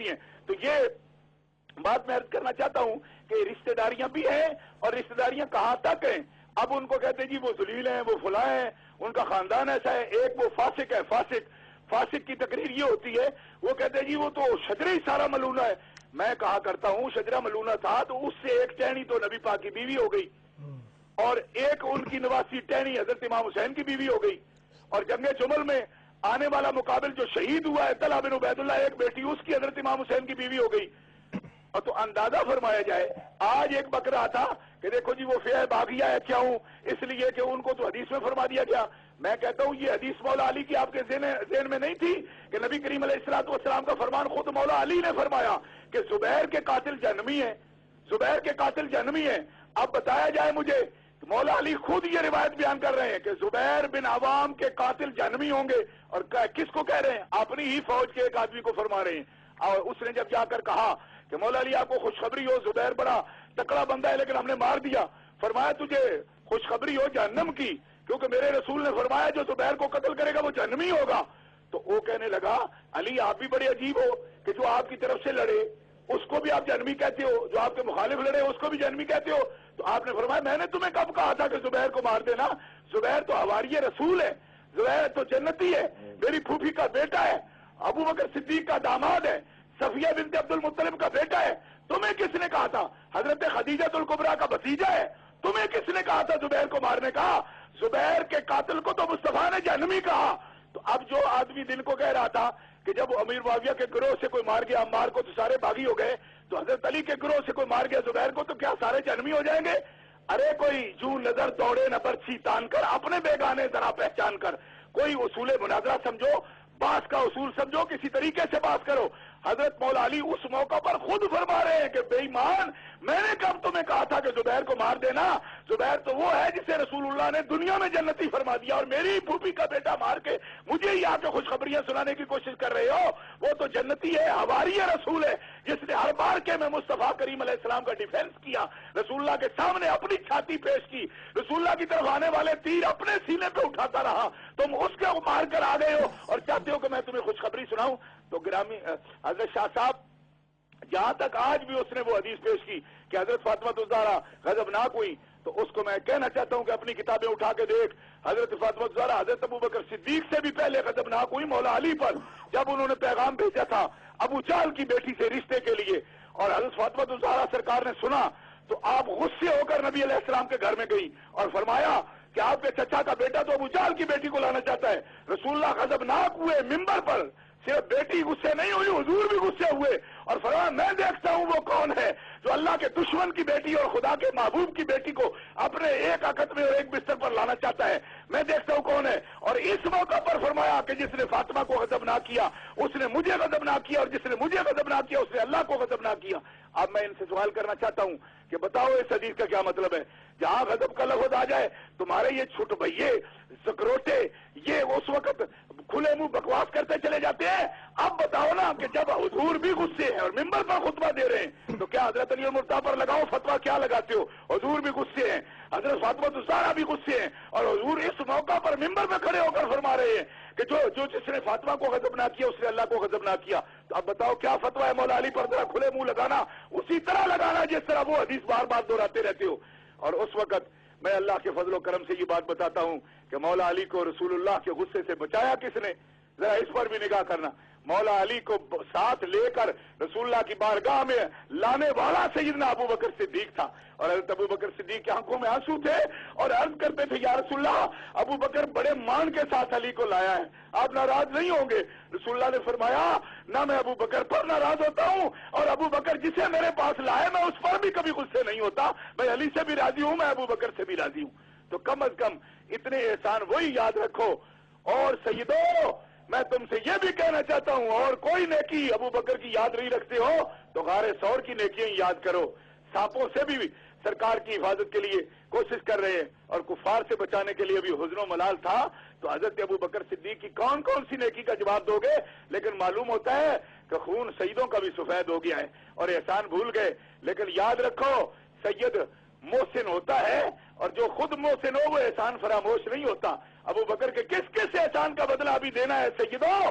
ہوتی ہیں. تو یہ بات میں عرض کرنا چاہتا ہوں کہ رشتہ داریاں بھی ہیں اور رشتہ داریاں کہاں تک ہیں. اب ان کو کہتے ہیں جی وہ ذلیل ہیں، وہ فلاں ہیں، ان کا خاندان ایسا ہے. ایک وہ فاسق ہے، فاسق کی تقریر یہ ہوتی ہے، وہ کہتے ہیں جی وہ تو شجرہ ہی سارا ملونہ ہے. میں کہا کرتا ہوں شجرہ ملونہ تھا تو اس سے ایک ٹہنی تو نبی پاک کی بیوی ہو گئی، اور ایک ان کی نواسی ٹہنی حضرت امام حسین کی بیوی ہو گئی. اور جنگ جمل میں آنے والا مقابل جو شہید ہوا ہے طلحہ بن عبید اللہ، ایک بیٹی اس کی حضرت امام حسین کی بیوی ہو گئی. اور تو اندازہ فرمایا جائے، آج ایک بکرا تھا کہ دیکھو جی وہ فیہ باغیہ ہے، کیوں؟ اس لیے کہ ان کو تو حدیث میں فرما دیا گیا. میں کہتا ہوں یہ حدیث مولا علی کی آپ کے ذہن میں نہیں تھی کہ نبی کریم علیہ الصلوۃ والسلام کا فرمان خود مولا علی نے فرمایا کہ زبیر کے قاتل جہنمی ہیں، زبیر کے قاتل جہنمی ہیں. اب بتایا جائے مجھے، مولا علی خود یہ روایت بیان کر رہے ہیں کہ زبیر بن عوام کے قاتل جہنمی ہوں گے، اور کس کو کہہ رہے ہیں؟ اپنی ہی فوج کے ایک آدمی کو فرما رہے ہیں. اور اس نے جب جا کر کہا کہ مولا علی آپ کو خوشخبری ہو، زبیر بڑا تکڑا بندہ ہے لیکن ہم نے مار دیا. فرمایا تجھے خوشخبری ہو جہنم کی، کیونکہ میرے رسول نے فرمایا جو زبیر کو قتل کرے گا وہ جہنمی ہوگا. تو وہ کہنے لگا علی آپ بھی بڑے عجیب ہو کہ جو آپ کی طرف سے لڑے اس کو بھی آپ جہنمی کہتے ہو، جو آپ کے مخالف لڑے اس کو بھی جہنمی کہتے ہو. تو آپ نے فرمایا میں نے تمہیں کب کہا تھا کہ زبیر کو مار دینا؟ زبیر تو حواری رسول ہے، زبیر تو جنتی ہے، میری پھوپھی کا بیٹا ہے، ابو بکر صدیق کا داماد ہے، صفیہ بنت عبد المطلب کا بیٹا ہے. تمہیں کس نے کہا تھا؟ حضرت خدیجہ الکبریٰ کا بھتیجا ہے. تمہیں کس نے کہا تھا زبیر کو مارنے کا؟ زبیر کے قاتل کو تو مصطفیٰ نے جہنمی کہا. تو اب جو آدمی دن کو کہہ رہا تھا کہ جب امیر معاویہ کے گروہ سے کوئی مار گیا عمار کو تو سارے باغی ہو گئے، تو حضرت علی کے گروہ سے کوئی مار گیا زبیر کو تو کیا سارے جہنمی ہو جائیں گے؟ ارے کوئی جو نظر دوڑے نہ برچھی تان کر، اپنے بیگانے ذرا پہچان کر. کوئی اصول مناظرہ سمجھو، باس کا اصول سمجھو، کسی طریقے سے بات کرو. حضرت مولا علی اس موقع پر خود فرما رہے ہیں کہ بے ایمان میں نے کب تمہیں کہا تھا کہ زبیر کو مار دینا؟ زبیر تو وہ ہے جسے رسول اللہ نے دنیا میں جنتی فرما دیا، اور میری پھوپھی کا بیٹا مار کے مجھے ہی آ کے خوشخبریاں سنانے کی کوشش کر رہے ہو. وہ تو جنتی ہے، حواری رسول ہے، جس نے ہر بار کے میں مصطفیٰ کریم علیہ السلام کا ڈیفینس کیا، رسول اللہ کے سامنے اپنی چھاتی پیش کی، رسول اللہ کی طرف آنے والے تیر اپنے سینے پہ اٹھاتا رہا. تم اس کے مار کر آ گئے ہو اور چاہتے ہو کہ میں تمہیں خوشخبری سناؤں. تو گرامی حضرت شاہ صاحب جہاں تک آج بھی اس نے وہ حدیث پیش کی کہ حضرت فاطمہ الزہرا غضبناک ہوئی، تو اس کو میں کہنا چاہتا ہوں کہ اپنی کتابیں اٹھا کے دیکھ. حضرت فاطمہ الزہرا حضرت ابو بکر صدیق سے بھی پہلے غضبناک ہوئی مولا علی پر، جب انہوں نے پیغام بھیجا تھا ابو جہل کی بیٹی سے رشتے کے لیے، اور حضرت فاطمہ الزہرا سرکار نے سنا تو آپ غصے ہو کر نبی علیہ السلام کے گھر میں گئی اور فرمایا کہ آپ کے چچا کا بیٹا تو ابو جہل کی بیٹی کو لانا چاہتا ہے. رسول اللہ غضبناک ہوئے، منبر پر صرف بیٹی غصے نہیں ہوئی، حضور بھی غصے ہوئے اور فرمایا میں دیکھتا ہوں وہ کون ہے جو اللہ کے دشمن کی بیٹی اور خدا کے محبوب کی بیٹی کو اپنے ایک عقد میں اور ایک بستر پر لانا چاہتا ہے، میں دیکھتا ہوں کون ہے. اور اس موقع پر فرمایا کہ جس نے فاطمہ کو غضبناک کیا اس نے مجھے غضبناک کیا، اور جس نے مجھے غضبناک کیا اس نے اللہ کو غضبناک کیا. اب میں ان سے سوال کرنا چاہتا ہوں کہ بتاؤ اس حدیث کا کیا مطلب ہے؟ جہاں غضب کا لفظ آ جائے تمہارے یہ چھٹ بھئیے سکروٹے یہ اس وقت کھلے منہ بکواس کرتے چلے جاتے ہیں. اب بتاؤ نا کہ جب حضور بھی غصے ہیں اور ممبر پر خطبہ دے رہے ہیں تو کیا حضرت علی المرتضیٰ پر لگاؤ فتویٰ کیا لگاتے ہو؟ حضور بھی غصے ہیں، حضرت فاطمہ الزہرا بھی غصے ہیں، اور حضور اس موقع پر ممبر پہ کھڑے ہو کر فرما رہے ہیں کہ جو جس نے فاطمہ کو غضب نہ کیا اس نے اللہ کو غضب نہ کیا. تو اب بتاؤ کیا فتویٰ ہے مولا علی پر؟ ذرا کھلے منہ لگانا، اسی طرح لگانا جس طرح وہ حدیث بار بار دہراتے رہتے ہو. اور اس وقت میں اللہ کے فضل و کرم سے یہ بات بتاتا ہوں کہ مولا علی کو رسول اللہ کے غصے سے بچایا کس نے؟ ذرا اس پر بھی نگاہ کرنا. مولا علی کو ساتھ لے کر رسول اللہ کی بارگاہ میں لانے والا سیدنا ابو بکر صدیق تھا، اور حضرت ابو بکر صدیق کی آنکھوں میں آنسو تھے اور عرض کرتے تھے یا رسول اللہ ابو بکر بڑے مان کے ساتھ علی کو لایا ہے، آپ ناراض نہیں ہوں گے؟ رسول اللہ نے فرمایا نہ میں ابو بکر پر ناراض ہوتا ہوں، اور ابو بکر جسے میرے پاس لائے میں اس پر بھی کبھی غصے نہیں ہوتا، میں علی سے بھی راضی ہوں، میں ابو بکر سے بھی راضی ہوں. تو کم از کم اتنے احسان وہی یاد رکھو. اور سیدو میں تم سے یہ بھی کہنا چاہتا ہوں اور کوئی نیکی ابو بکر کی یاد نہیں رکھتے ہو تو غار ثور کی نیکیاں یاد کرو. سانپوں سے بھی سرکار کی حفاظت کے لیے کوشش کر رہے ہیں اور کفار سے بچانے کے لیے بھی حزن و ملال تھا. تو حضرت ابو بکر صدیق کی کون کون سی نیکی کا جواب دو گے؟ لیکن معلوم ہوتا ہے کہ خون سیدوں کا بھی سفید ہو گیا ہے اور احسان بھول گئے. لیکن یاد رکھو سید محسن ہوتا ہے اور جو خود محسن ہو وہ احسان فراموش نہیں ہوتا. ابو بکر کے کس کس احسان کا بدلہ ابھی دینا ہے سیدوں؟